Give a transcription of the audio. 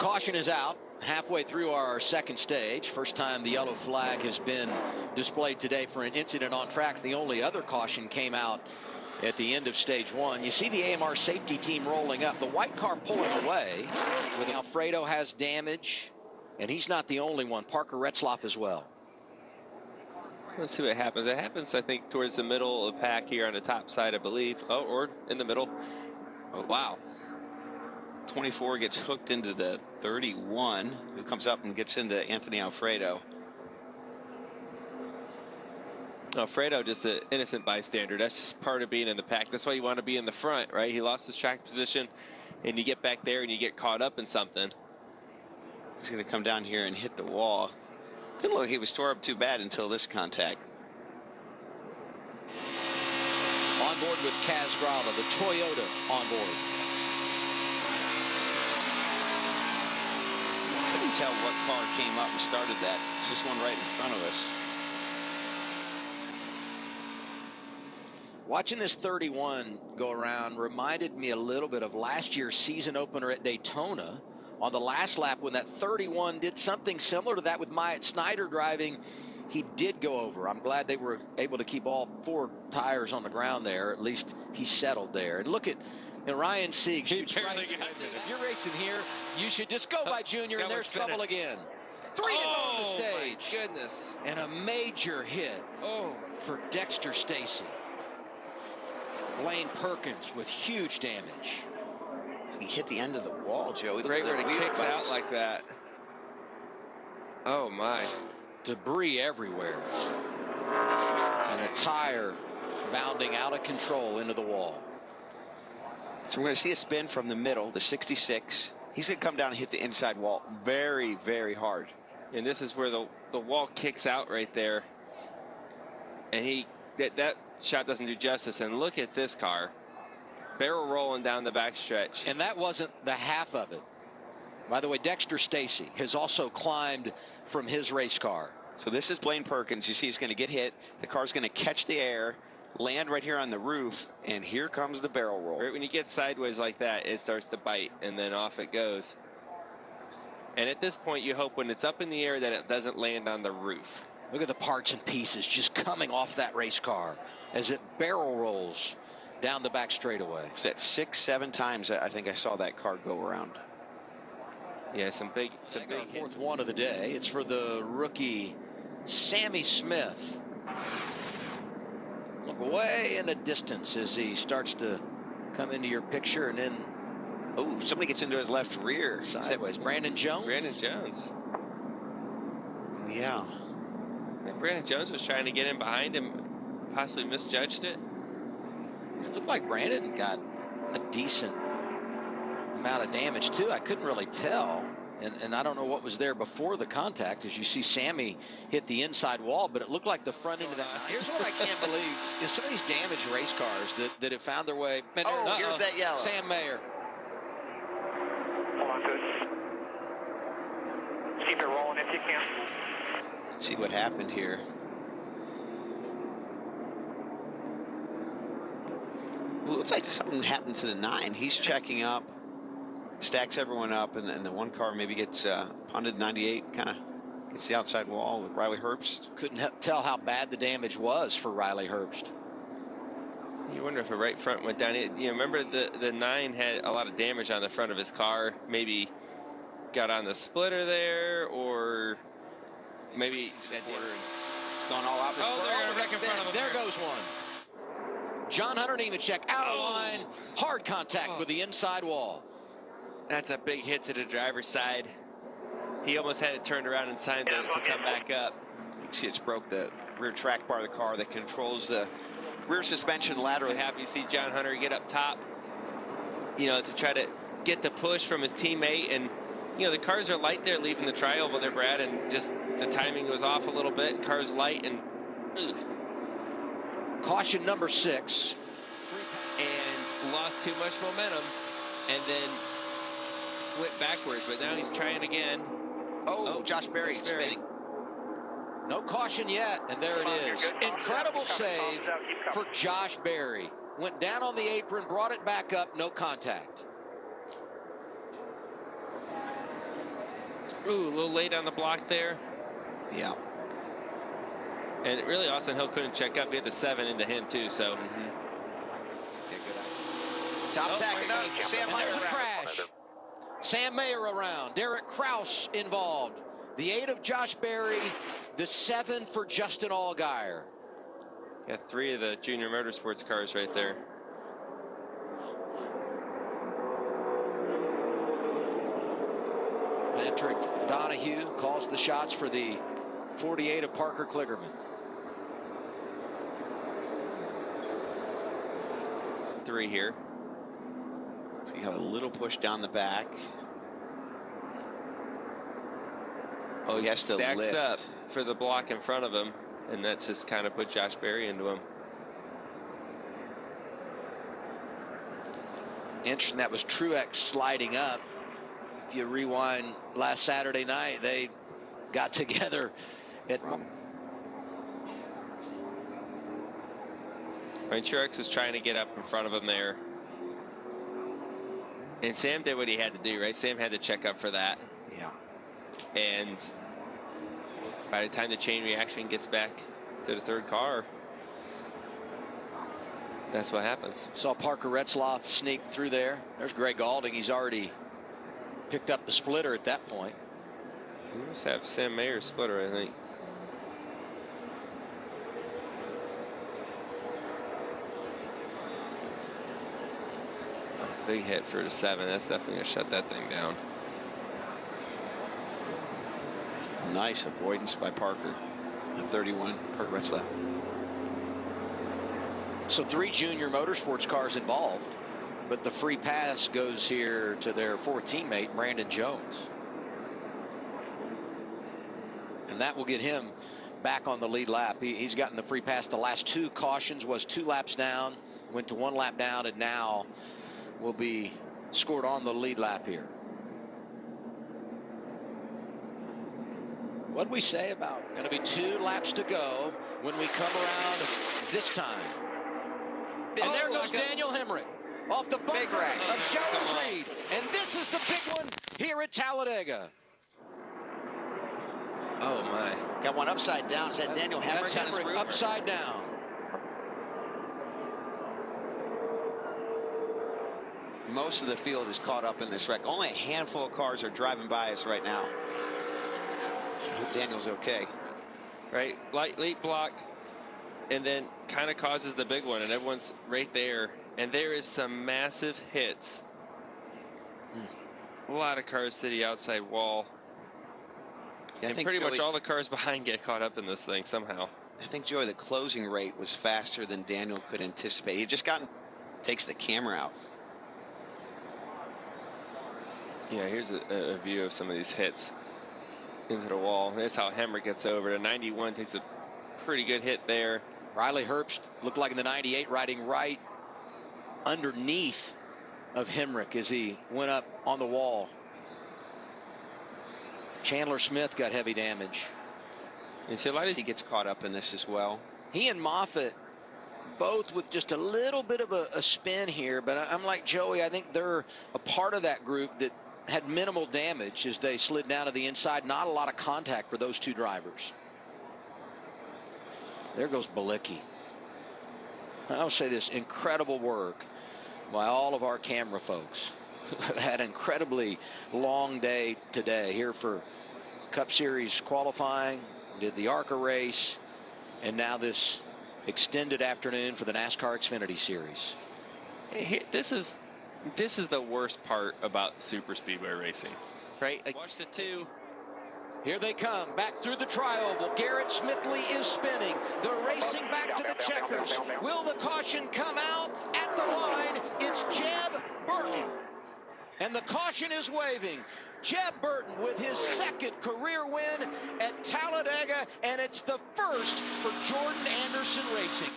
Caution is out halfway through our second stage. First time the yellow flag has been displayed today for an incident on track. The only other caution came out at the end of stage one. You see the AMR safety team rolling up. The white car pulling away. With Alfredo has damage, and he's not the only one. Parker Retzlaff as well. Let's see what happens. It happens, I think, towards the middle of the pack here on the top side, I believe. Oh, or in the middle. Oh, wow. 24 gets hooked into the 31, who comes up and gets into Anthony Alfredo. Alfredo, just an innocent bystander. That's just part of being in the pack. That's why you want to be in the front, right? He lost his track position, and you get back there and you get caught up in something. He's going to come down here and hit the wall. Didn't look like he was tore up too bad until this contact. On board with Kaz Grala, the Toyota on board. Couldn't tell what car came up and started that. It's this one right in front of us. Watching this 31 go around reminded me a little bit of last year's season opener at Daytona. On the last lap, when that 31 did something similar to that with Myatt Snyder driving, he did go over. I'm glad they were able to keep all four tires on the ground there. At least he settled there. And look at Ryan Sieg. If you're racing here, you should just go by Junior, and there's trouble again. 3 on the stage. My goodness. And a major hit for Dexter Stacy. Blaine Perkins with huge damage. He hit the end of the wall, Joey. Great when it kicks out like that. Oh, my. Debris everywhere. And a tire bounding out of control into the wall. So we're going to see a spin from the middle, the 66. He's going to come down and hit the inside wall very, very hard. And this is where the wall kicks out right there. And that shot doesn't do justice. And look at this car. Barrel rolling down the backstretch. And that wasn't the half of it. By the way, Dexter Stacy has also climbed from his race car. So this is Blaine Perkins. You see he's going to get hit. The car's going to catch the air, land right here on the roof, and here comes the barrel roll. Right when you get sideways like that, it starts to bite, and then off it goes. And at this point, you hope when it's up in the air that it doesn't land on the roof. Look at the parts and pieces just coming off that race car as it barrel rolls down the back straightaway. It's at 6-7 times I think I saw that car go around. Yeah, some big fourth one of the day. It's for the rookie Sammy Smith. Look way in the distance as he starts to come into your picture, and then somebody gets into his left rear. Sideways. Brandon Jones? Brandon Jones. Yeah. I think Brandon Jones was trying to get in behind him, possibly misjudged it. It looked like Brandon got a decent amount of damage too. I couldn't really tell, and I don't know what was there before the contact, as you see Sammy hit the inside wall, but it looked like the front end of that. Here's what I can't believe is some of these damaged race cars that have found their way. Here's that yellow. Sam Mayer. Hold on, keep it rolling if you can. Let's see what happened here. Well, it looks like something happened to the 9. He's checking up, stacks everyone up, and then the one car maybe gets punted. 98 kind of gets the outside wall with Riley Herbst. Couldn't tell how bad the damage was for Riley Herbst. You wonder if a right front went down. You remember the 9 had a lot of damage on the front of his car. Maybe got on the splitter there, or maybe it's gone all out. There goes one. John Hunter Nemechek out of line. Hard contact with the inside wall. That's a big hit to the driver's side. He almost had it turned around in time to come back up. You can see it's broke the rear track bar of the car that controls the rear suspension laterally. Happy to see John Hunter get up top, to try to get the push from his teammate. And, the cars are light there leaving the trioval there, Brad, and just the timing was off a little bit. Car's light, and caution number 6. And lost too much momentum, and then went backwards, but now he's trying again. Josh Berry spinning. No caution yet, and there it is. Incredible save for Josh Berry. Went down on the apron, brought it back up, no contact. Ooh, a little late on the block there. Yeah. And really, Austin Hill couldn't check up. He had the 7 into him, too, so. Yeah, good. Top Oh, second up, Sam And Meyer there's a around. crash. Sam Mayer around. Derek Kraus involved. The 8 of Josh Berry. The 7 for Justin Allgaier. Got 3 of the Junior Motorsports cars right there. Patrick Donahue calls the shots for the 48 of Parker Kligerman. 3 here. So you got a little push down the back. Oh, he has to Stacks lift. up for the block in front of him, and that's just kind of put Josh Berry into him. Interesting, that was Truex sliding up. If you rewind last Saturday night, they got together at I mean, Truex was trying to get up in front of him there. And Sam did what he had to do, right? Sam had to check up for that. Yeah. And by the time the chain reaction gets back to the 3rd car, that's what happens. Saw Parker Retzlaff sneak through there. There's Greg Alding. He's already picked up the splitter at that point. He must have Sam Mayer's splitter, I think. Big hit for the 7. That's definitely going to shut that thing down. Nice avoidance by Parker. At 31, Parker Retzlaff. So 3 Junior Motorsports cars involved, but the free pass goes here to their 4th teammate, Brandon Jones. And that will get him back on the lead lap. He's gotten the free pass. The last 2 cautions was 2 laps down, went to 1 lap down, and now will be scored on the lead lap here. What did we say about going to be 2 laps to go when we come around this time? And there goes Daniel Hemrick off the bumper of Sheldon Creed. And this is the big one here at Talladega. Oh, my. Got one upside down. Is that Daniel Hemrick on his roof? Upside down. Most of the field is caught up in this wreck. Only a handful of cars are driving by us right now. I hope Daniel's okay. Right, late block, and then kind of causes the big one, and everyone's right there. And there is some massive hits. A lot of cars to the outside wall. Yeah, and pretty much all the cars behind get caught up in this thing somehow. I think, Joey, the closing rate was faster than Daniel could anticipate. He just takes the camera out. Yeah, here's a view of some of these hits into the wall. There's how Hemrick gets over. The 91 takes a pretty good hit there. Riley Herbst looked like in the 98 riding right underneath of Hemrick as he went up on the wall. Chandler Smith got heavy damage. You see a lot of he gets caught up in this as well. He and Moffitt both with just a little bit of a spin here, but I'm like Joey, I think they're a part of that group that had minimal damage as they slid down to the inside. Not a lot of contact for those 2 drivers. There goes Balicki. I'll say this, incredible work by all of our camera folks. Had an incredibly long day today here for Cup Series qualifying, did the ARCA race, and now this extended afternoon for the NASCAR Xfinity Series. Hey, this is the worst part about super speedway racing, right? Like, watch the 2. Here they come back through the tri-oval. Garrett Smithley is spinning. They're racing back to the checkers. Will the caution come out at the line? It's Jeb Burton. And the caution is waving. Jeb Burton with his 2nd career win at Talladega, and it's the 1st for Jordan Anderson Racing.